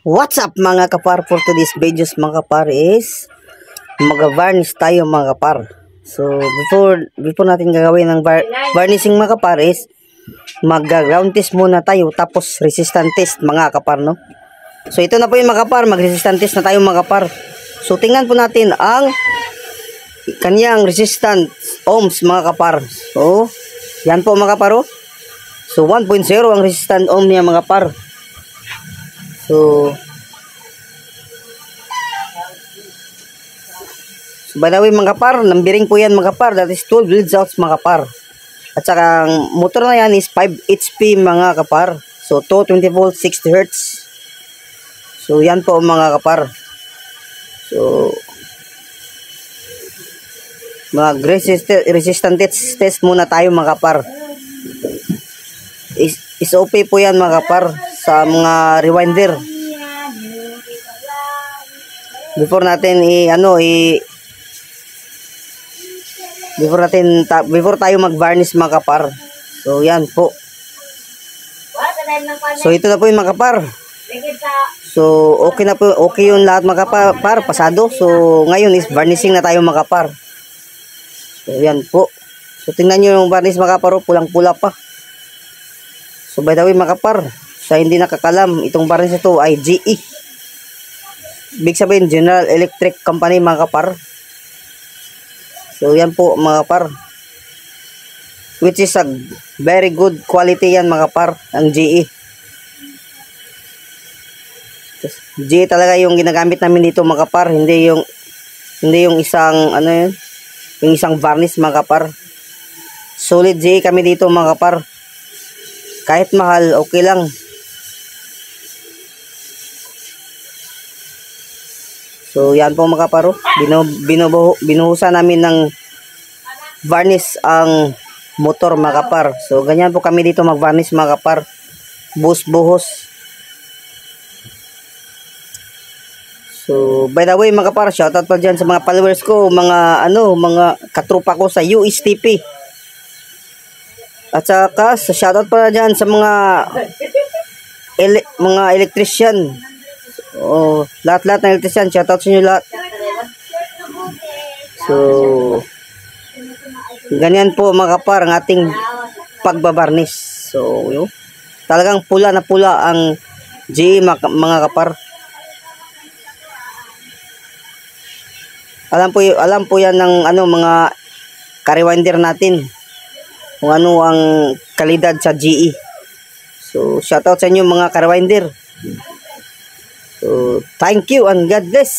What's up mga kapar, for today's videos mga kapar is mag-varnish tayo mga kapar. So before natin gagawin ng varnishing mga kapar is mag-ground test muna tayo, tapos resistance test mga kapar, no? So ito na po yung mga kapar, mag-resistance test na tayo mga kapar. So tingnan po natin ang kanyang resistance ohms mga kapar. So yan po mga kapar, oh. So 1.0 ang resistance ohm niya mga kapar. So by the way mga kapar, numberin po yan mga kapar, that is 12 leads out mga kapar. At saka ang motor na yan is 5 HP mga kapar. So 220 volts, 60 Hz. So yan po mga kapar. So mag resistance test muna tayo mga kapar. Is okay po yan mga kapar sa mga rewinder. Before tayo mag-varnish mga kapar. So yan po. So ito na po yung mga kapar. So okay na po, okay yung lahat mga kapar, pasado. So ngayon is varnishing na tayo mga kapar. So yan po. So tingnan nyo yung varnish mga kapar, pulang-pula pa. So by the way mga kapar, sa hindi nakakalam, itong varnish ito ay GE. Big sabihin, General Electric Company mga kapar. So yan po mga kapar, which is a very good quality yan mga kapar, ang GE. GE talaga yung ginagamit namin dito mga kapar, hindi yung isang yung isang varnish mga kapar. Solid GE kami dito mga kapar. Kahit mahal, okay lang. So yan po mga kaparo, binuhusan namin ng varnish ang motor mga kapar. So ganyan po kami dito mag-varnish mga kapar, buhos. So by the way mga kapar, shoutout pa dyan sa mga followers ko, mga katropa ko sa USTP. At saka shoutout pa dyan sa mga electrician. Lahat ng electrician, shoutout sa inyo lahat. So ganyan po mga kapar ang ating pagbabarnish. So talagang pula na pula ang GE mga kapar. Alam po yan ng mga ka-rewinder natin, kung ano ang kalidad sa GE. So shoutout sa inyo mga ka-rewinder. So thank you and God bless.